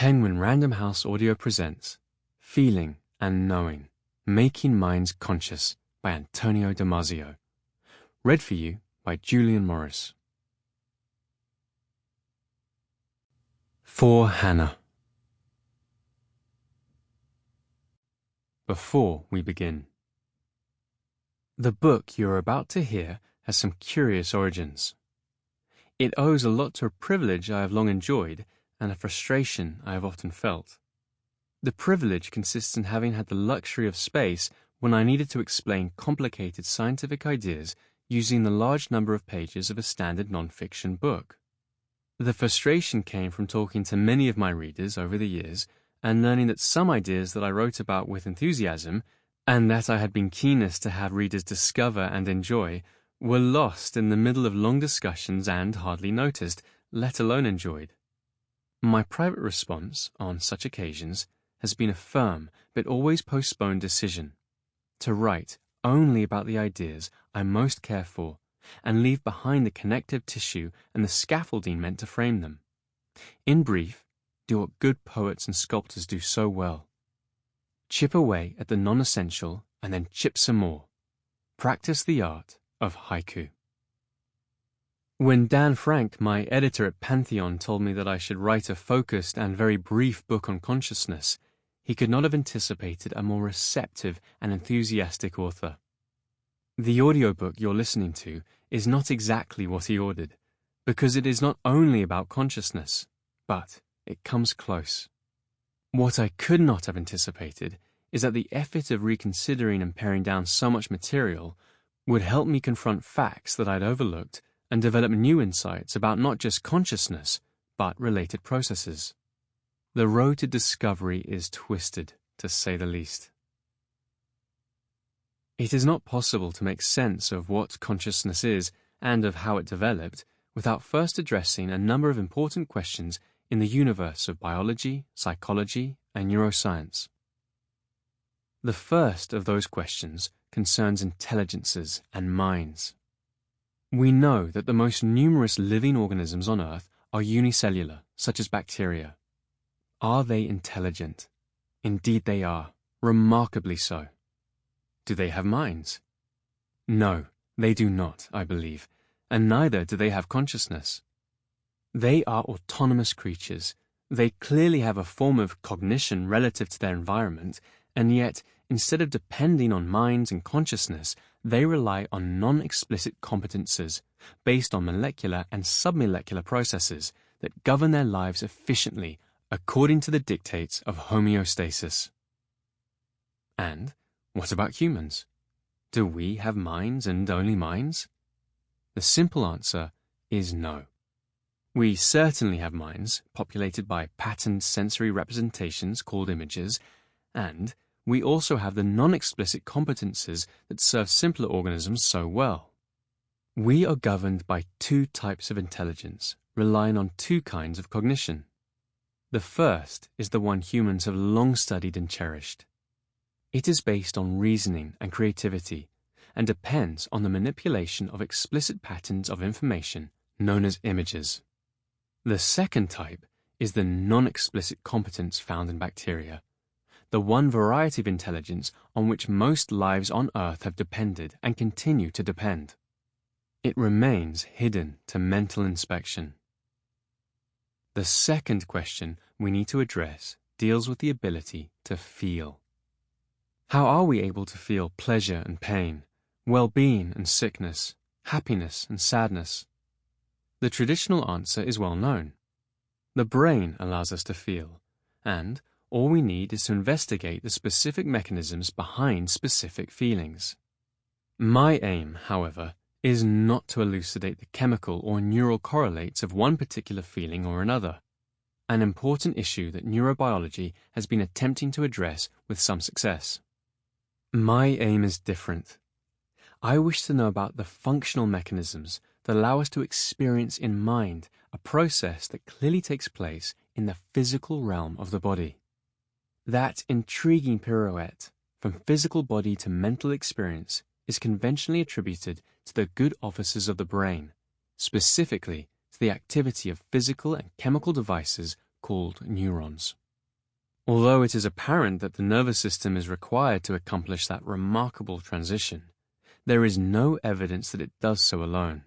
Penguin Random House Audio presents Feeling and Knowing, Making Minds Conscious by Antonio Damasio. Read for you by Julian Morris. For Hannah. Before we begin. The book you are about to hear has some curious origins. It owes a lot to a privilege I have long enjoyed and a frustration I have often felt. The privilege consists in having had the luxury of space when I needed to explain complicated scientific ideas using the large number of pages of a standard non-fiction book. The frustration came from talking to many of my readers over the years and learning that some ideas that I wrote about with enthusiasm, and that I had been keenest to have readers discover and enjoy, were lost in the middle of long discussions and hardly noticed, let alone enjoyed. My private response, on such occasions, has been a firm but always postponed decision to write only about the ideas I most care for and leave behind the connective tissue and the scaffolding meant to frame them. In brief, do what good poets and sculptors do so well. Chip away at the non-essential and then chip some more. Practice the art of haiku. When Dan Frank, my editor at Pantheon, told me that I should write a focused and very brief book on consciousness, he could not have anticipated a more receptive and enthusiastic author. The audiobook you're listening to is not exactly what he ordered, because it is not only about consciousness, but it comes close. What I could not have anticipated is that the effort of reconsidering and paring down so much material would help me confront facts that I'd overlooked and develop new insights about not just consciousness, but related processes. The road to discovery is twisted, to say the least. It is not possible to make sense of what consciousness is and of how it developed without first addressing a number of important questions in the universe of biology, psychology, and neuroscience. The first of those questions concerns intelligences and minds. We know that the most numerous living organisms on Earth are unicellular, such as bacteria. Are they intelligent? Indeed they are, remarkably so. Do they have minds? No, they do not, I believe, and neither do they have consciousness. They are autonomous creatures. They clearly have a form of cognition relative to their environment, and yet, instead of depending on minds and consciousness, they rely on non-explicit competences based on molecular and submolecular processes that govern their lives efficiently according to the dictates of homeostasis. And what about humans? Do we have minds and only minds? The simple answer is no. We certainly have minds populated by patterned sensory representations called images, and we also have the non-explicit competences that serve simpler organisms so well. We are governed by two types of intelligence, relying on two kinds of cognition. The first is the one humans have long studied and cherished. It is based on reasoning and creativity, and depends on the manipulation of explicit patterns of information known as images. The second type is the non-explicit competence found in bacteria, the one variety of intelligence on which most lives on Earth have depended and continue to depend. It remains hidden to mental inspection. The second question we need to address deals with the ability to feel. How are we able to feel pleasure and pain, well-being and sickness, happiness and sadness? The traditional answer is well known. The brain allows us to feel, and all we need is to investigate the specific mechanisms behind specific feelings. My aim, however, is not to elucidate the chemical or neural correlates of one particular feeling or another, an important issue that neurobiology has been attempting to address with some success. My aim is different. I wish to know about the functional mechanisms that allow us to experience in mind a process that clearly takes place in the physical realm of the body. That intriguing pirouette from physical body to mental experience is conventionally attributed to the good offices of the brain, specifically to the activity of physical and chemical devices called neurons. Although it is apparent that the nervous system is required to accomplish that remarkable transition, there is no evidence that it does so alone.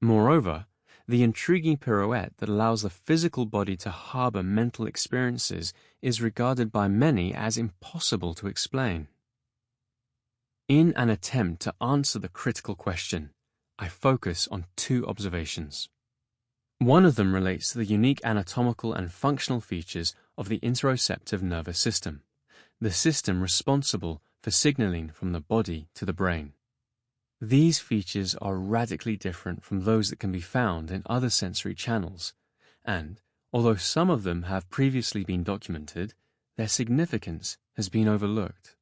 Moreover, the intriguing pirouette that allows the physical body to harbor mental experiences is regarded by many as impossible to explain. In an attempt to answer the critical question, I focus on two observations. One of them relates to the unique anatomical and functional features of the interoceptive nervous system, the system responsible for signaling from the body to the brain. These features are radically different from those that can be found in other sensory channels, and, although some of them have previously been documented, their significance has been overlooked.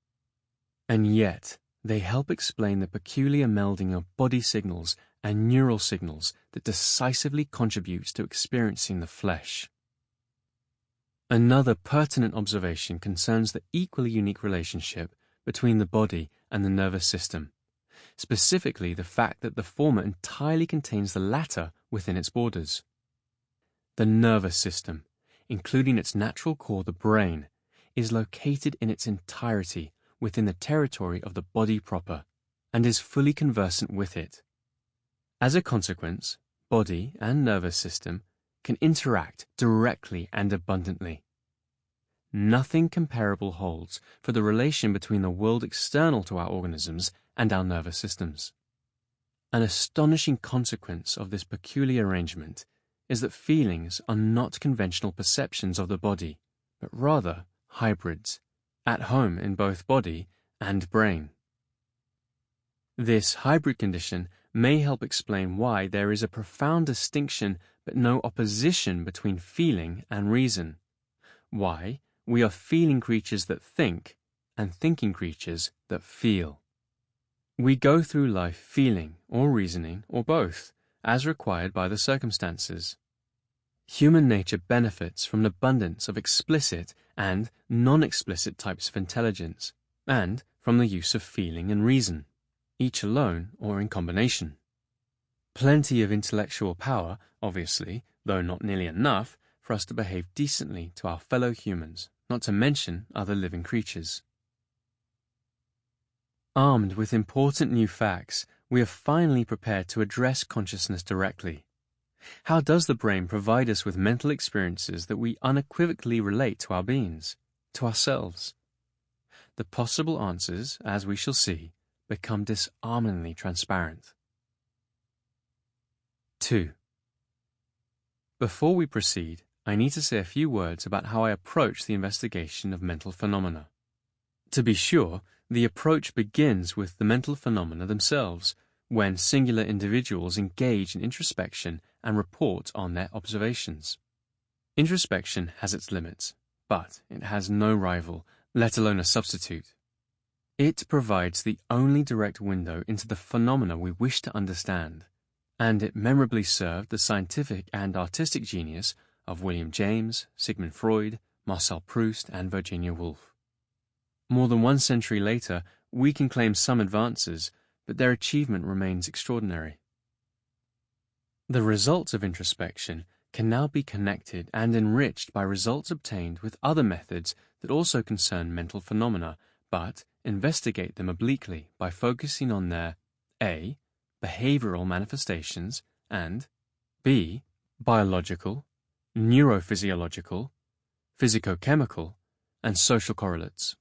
And yet, they help explain the peculiar melding of body signals and neural signals that decisively contributes to experiencing the flesh. Another pertinent observation concerns the equally unique relationship between the body and the nervous system, specifically the fact that the former entirely contains the latter within its borders. The nervous system, including its natural core, the brain, is located in its entirety within the territory of the body proper, and is fully conversant with it. As a consequence, body and nervous system can interact directly and abundantly. Nothing comparable holds for the relation between the world external to our organisms and our nervous systems. An astonishing consequence of this peculiar arrangement is that feelings are not conventional perceptions of the body, but rather hybrids, at home in both body and brain. This hybrid condition may help explain why there is a profound distinction but no opposition between feeling and reason, why we are feeling creatures that think and thinking creatures that feel. We go through life feeling or reasoning or both, as required by the circumstances. Human nature benefits from an abundance of explicit and non-explicit types of intelligence, and from the use of feeling and reason, each alone or in combination. Plenty of intellectual power, obviously, though not nearly enough, for us to behave decently to our fellow humans, not to mention other living creatures. Armed with important new facts, we are finally prepared to address consciousness directly. How does the brain provide us with mental experiences that we unequivocally relate to our beings, to ourselves? The possible answers, as we shall see, become disarmingly transparent. 2. Before we proceed, I need to say a few words about how I approach the investigation of mental phenomena. To be sure, the approach begins with the mental phenomena themselves, when singular individuals engage in introspection and report on their observations. Introspection has its limits, but it has no rival, let alone a substitute. It provides the only direct window into the phenomena we wish to understand, and it memorably served the scientific and artistic genius of William James, Sigmund Freud, Marcel Proust, and Virginia Woolf. More than 1 century later, we can claim some advances, but their achievement remains extraordinary. The results of introspection can now be connected and enriched by results obtained with other methods that also concern mental phenomena, but investigate them obliquely by focusing on their a. behavioral manifestations and b. biological, neurophysiological, physicochemical, and social correlates.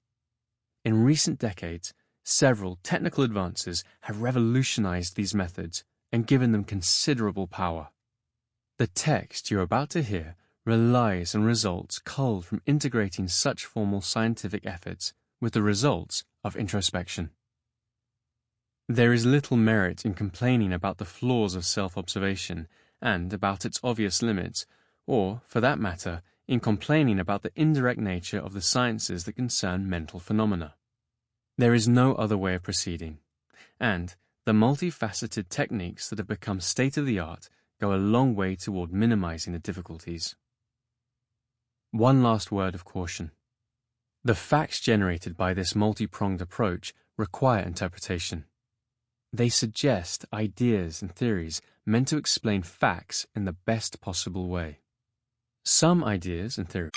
In recent decades, several technical advances have revolutionized these methods and given them considerable power. The text you're about to hear relies on results culled from integrating such formal scientific efforts with the results of introspection. There is little merit in complaining about the flaws of self-observation and about its obvious limits, or, for that matter, in complaining about the indirect nature of the sciences that concern mental phenomena. There is no other way of proceeding, and the multifaceted techniques that have become state-of-the-art go a long way toward minimizing the difficulties. One last word of caution. The facts generated by this multi-pronged approach require interpretation. They suggest ideas and theories meant to explain facts in the best possible way. some ideas and theories.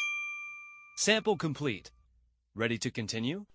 Sample complete. Ready to continue?